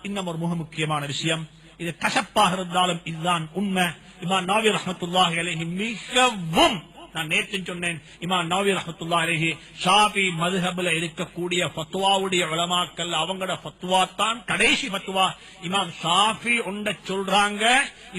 இன்னும் ஒரு மிக முக்கியமான விஷயம், இது கசப்பாக இருந்தாலும் இதுதான் உண்மை. இமாம் நவவி ரஹ்மத்துல்லாஹி அலைஹி மிகவும், நான் நேற்று சொன்னேன், இமாம் நவவி ரஹ்மத்துல்லாஹி அலைஹி ஷாஃபி மذஹப்ல இருக்கக்கூடிய ஃபத்வாவுடைய உலமாக்கள் அவங்களோட ஃபத்வா தான் கடைசி ஃபத்வா. இமாம் ஷாஃபி ஒன்றை சொல்றாங்க,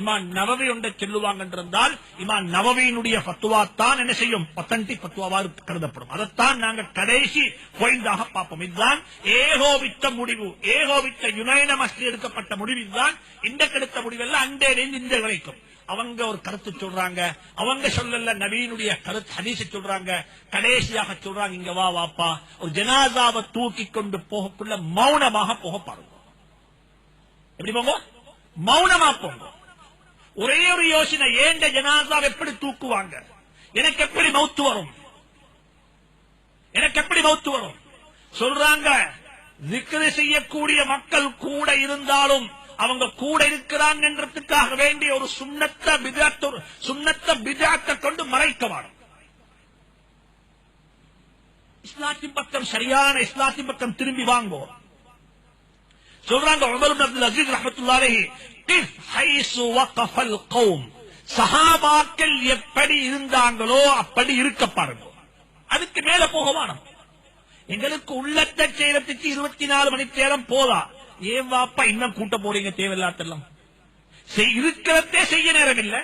இமாம் நவவி ஒன்றை சொல்லுவாங்க என்றால் இமாம் நவவியினுடைய ஃபத்வா தான் என்ன செய்யும், ஒத்தன்டிக் ஃபத்வாவா கருதப்படும். அதைத்தான் நாங்க கடைசி பாயிண்டாக பார்ப்போம். இதுதான் ஏகோபித்த முடிவு, ஏகோபித்த யுனைனமஸ்லி எடுக்கப்பட்ட முடிவு. இதுதான் இந்த கெடுத்த முடிவெல்லாம் அண்டேருந்து இந்த வரைக்கும். அவங்க ஒரு கருத்து சொல்றாங்க, அவங்க சொல்லல நபியினுடைய கருத்து ஹதீஸ் சொல்றாங்க, கடைசியாக சொல்றாங்க, இங்க வா வாப்பா, ஒரு ஜனாசாவை தூக்கி கொண்டு போகக்குள்ள மௌனமாக போக பாருங்க. எப்படி போங்க? மௌனமா போங்க. ஒரே ஒரு யோசனை, ஏண்ட ஜனாசாவை எப்படி தூக்குவாங்க, எனக்கு எப்படி மௌத்து வரும், எனக்கு எப்படி மௌத்து வரும் சொல்றாங்க. zikr செய்யக்கூடிய மக்கள் கூட இருந்தாலும் அவங்க கூட இருக்கிறாங்க என்றதுக்காக வேண்டிய ஒரு சுன்னத்த பிதஅத்தை கொண்டு மறைக்க வேண்டும். இஸ்லாத்தின் பக்கம், சரியான இஸ்லாத்தின் பக்கம் திரும்பி வாங்கோ சொல்றாங்க. உமர் இப்னு அப்துல் அஸீஸ் ரஹ்மத்துல்லாஹி அலைஹி, கிஃப் ஹைசு வகஃபல் கௌம், சஹாபாக்கள் எப்படி இருந்தாங்களோ அப்படி இருக்க பாருங்க, அதுக்கு மேல போக வேணும். எங்களுக்கு உள்ளத்தை செய்யறதுக்கு 24 மணி நேரம் போதா, ஏன் வாப்பா இன்னும் கூட்ட போறீங்க தேவையில்லாத்தெல்லாம், இருக்கிறதே செய்ய நேரம் இல்ல,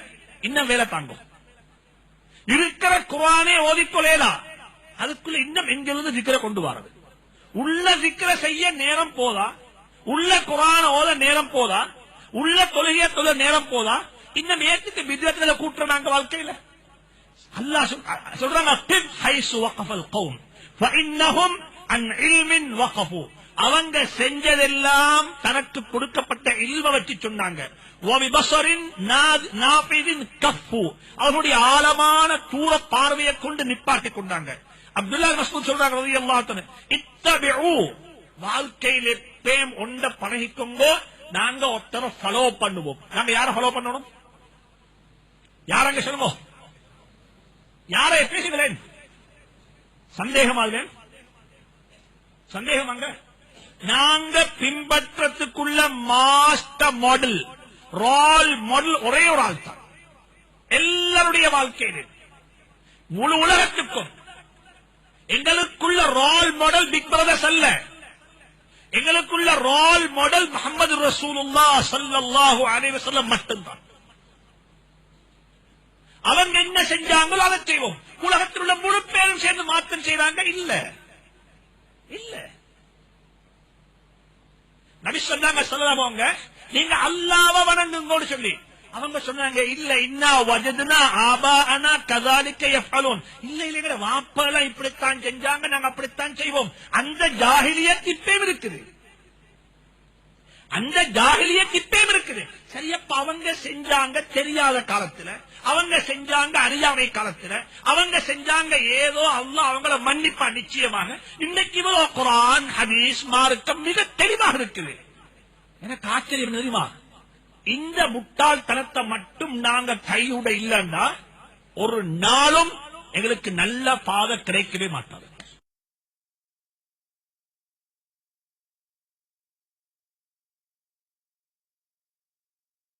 இன்னும் வேலை தாங்கும். இருக்கிற குர்ஆனே ஓதிக்கொள்ளேதா, அதுக்குள்ள இன்னும் எங்கிருந்து zikr கொண்டு வரது. உள்ள zikr செய்ய நேரம் போதா, உள்ள குர்ஆன் ஓத நேரம் போதா, உள்ள தொழுகைய தொழ நேரம் போதா, இன்னும் ஏத்துக்கு பித்அத்ல கூட்டுறாங்க வாழ்க்கையில. அல்லாஹ் சொல்றாங்க, கிஃப் ஹைசு வகஃபல் கௌம் ஃபஇன்னஹும் அன் இல்மின் வகஃபு, அவங்க செஞ்சதெல்லாம் தனக்கு கொடுக்கப்பட்ட இல்ம வச்சு சொன்னாங்க. அவருடைய ஆழமான தூர பார்வையை கொண்டு நிப்பாட்டி கொண்டாங்க. அப்துல்லா மஸ்ஊத் சொல்றாங்க ரலியல்லாஹு அன்ஹு, இத்தபிஉ, வாழ்க்கையில பேம் ஒண்ட பழகிக்கோங்க, நாங்க ஒருத்தர ஃபாலோ பண்ணுவோம். நாங்க யார ஃபாலோ பண்ணணும், யாரங்க சொல்லுங்க, யாரை பேசுகிறேன், சந்தேகமாக சந்தேகமாங்க. நாங்க பின்பற்றத்துக்குள்ள மாஸ்டர் மாடல், ரோல் மாடல் ஒரே ஒரு ஆள் தான். எல்லாருடைய வாழ்க்கையில முழு உலகத்துக்கும் எங்களுக்குள்ள ரோல் மாடல் பிக் பிரதர்ஸ் அல்ல, எங்களுக்குள்ள ரோல் மாடல் முஹம்மது ரசூலுல்லாஹ் ஸல்லல்லாஹு அலைஹி வஸல்லம் மட்டும்தான். அவங்க என்ன செஞ்சாங்களோ அதை செய்வோம். உலகத்தில் உள்ள முழு பேரும் சேர்ந்து மாற்றம் செய்றாங்க இல்ல இல்ல. நபி சொன்னாங்க ஸல்லல்லாஹு, நீங்க அல்லாஹ்வை வணங்குங்கன்னு சொல்லி, அவங்க சொன்னாங்க இல்ல, இன்னா வஜத்னா ஆபாஅனா கஸாலிக யஃஅலூன், இல்ல இல்ல வாப்பெல்லாம் இப்படித்தான் செஞ்சாங்க, நாங்க அப்படித்தான் செய்வோம். அந்த ஜாஹிலியத் இப்பவும் இருக்குது, அந்த ஜாஹிலியத் இப்பவும் இருக்குது. சரியப்ப அவங்க செஞ்சாங்க தெரியாத காலத்துல, அவங்க செஞ்சாங்க அறியாமை காலத்துல, அவங்க செஞ்சாங்க ஏதோ அல்லாஹ் அவங்கள மன்னிப்பா நிச்சயமாக. இன்னைக்கு இவ்வளவு குர்ஆன் ஹதீஸ் மார்க்கம் மிக தெளிவாக இருக்குது. எனக்கு ஆச்சரியம் தெரியுமா, இந்த முட்டாள்தனத்தை மட்டும் நாங்க கையுட இல்லைன்னா ஒரு நாளும் எங்களுக்கு நல்ல பாதை கிடைக்கவே மாட்டாது.